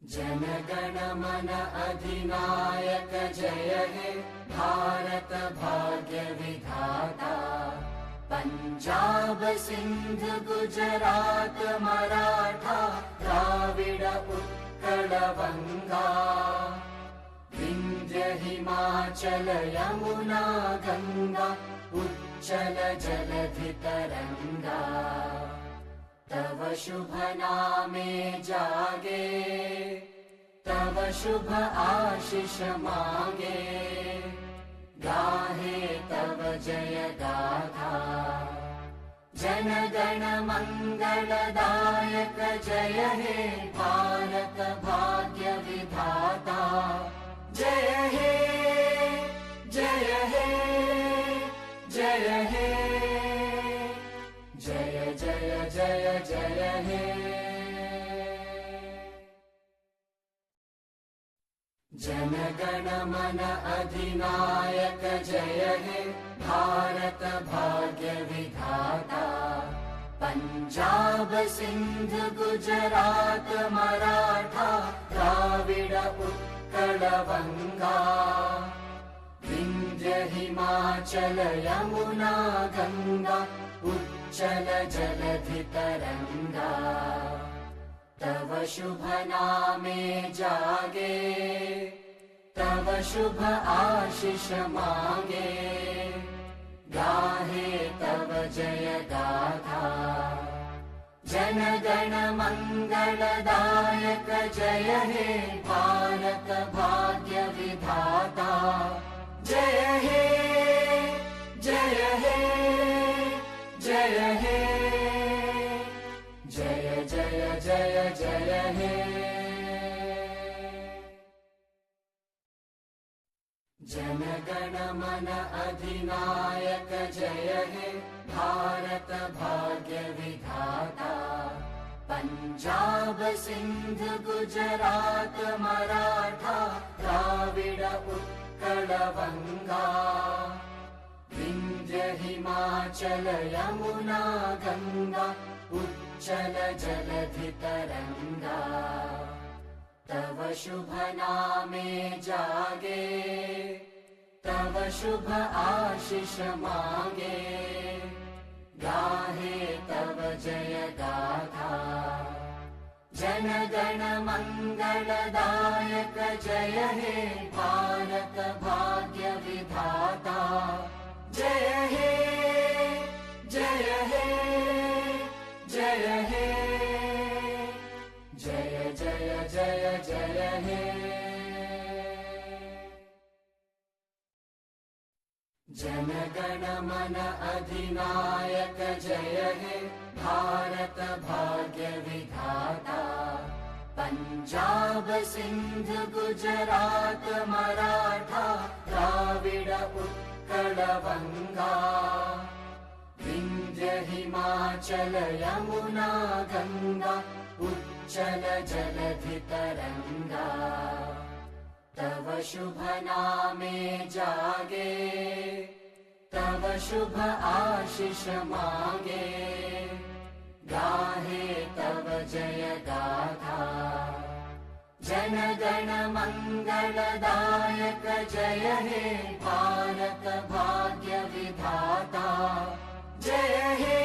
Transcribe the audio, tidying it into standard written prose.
जन गण मन अधिनायक जय हे भारत भाग्य विधाता। पंजाब सिंध गुजरात मराठा द्राविड उत्कल बंगा। विंध्य हिमाचल यमुना गंगा उच्चल जलधि तरंगा। तव शुभ नामे जागे तव शुभ आशीष मांगे। गाहे तव जय गाथा जन गण मंगलदायक जय हे भारत भाग्य विधाता। जय हे जय हे जय हे जय जय जय जय हे। जन गण मन अधिनायक जय हे भारत भाग्य विधाता। पंजाब सिंध गुजरात मराठा द्राविड उत्कल बंगा। विंध्य हिमाचल यमुना गंगा उच्चल जलधि तरंगा। तव शुभ नामे जागे तव शुभ आशीष मांगे। गाहे तव जय गाथा जन गण मंगलदायक जय हे भारत भाग्य विधाता। जय हे जय हे जय हे जय जय जय जय हे। जन गण मन अधिनायक जय हे भारत भाग्य विधाता। पंजाब सिंध गुजरात मराठा द्राविड उत्कल बंगा। विंध्य हिमाचल यमुना गंगा उच्चल जलधि तरंगा। तव शुभ नामे जागे तव शुभ आशीष मांगे। गाहे तव जय गाथा जन गण मंगलदायक जय हे भारत भाग्य विधाता। जय हे जय हे जय हे जय जय जय जय हे। जन गण मन अधिनायक जय हे भारत भाग्य विधाता। पंजाब सिंध गुजरात मराठा द्राविड उत्कल बंगा। विंध्य हिमाचल यमुना गंगा उच्चल जलधि तरंगा। तव शुभ नामे जागे तव शुभ आशीष मांगे। गाहे तव जय गाथा जन गण मंगलदायक जय हे भारत भाग्य विधाता। जय हे।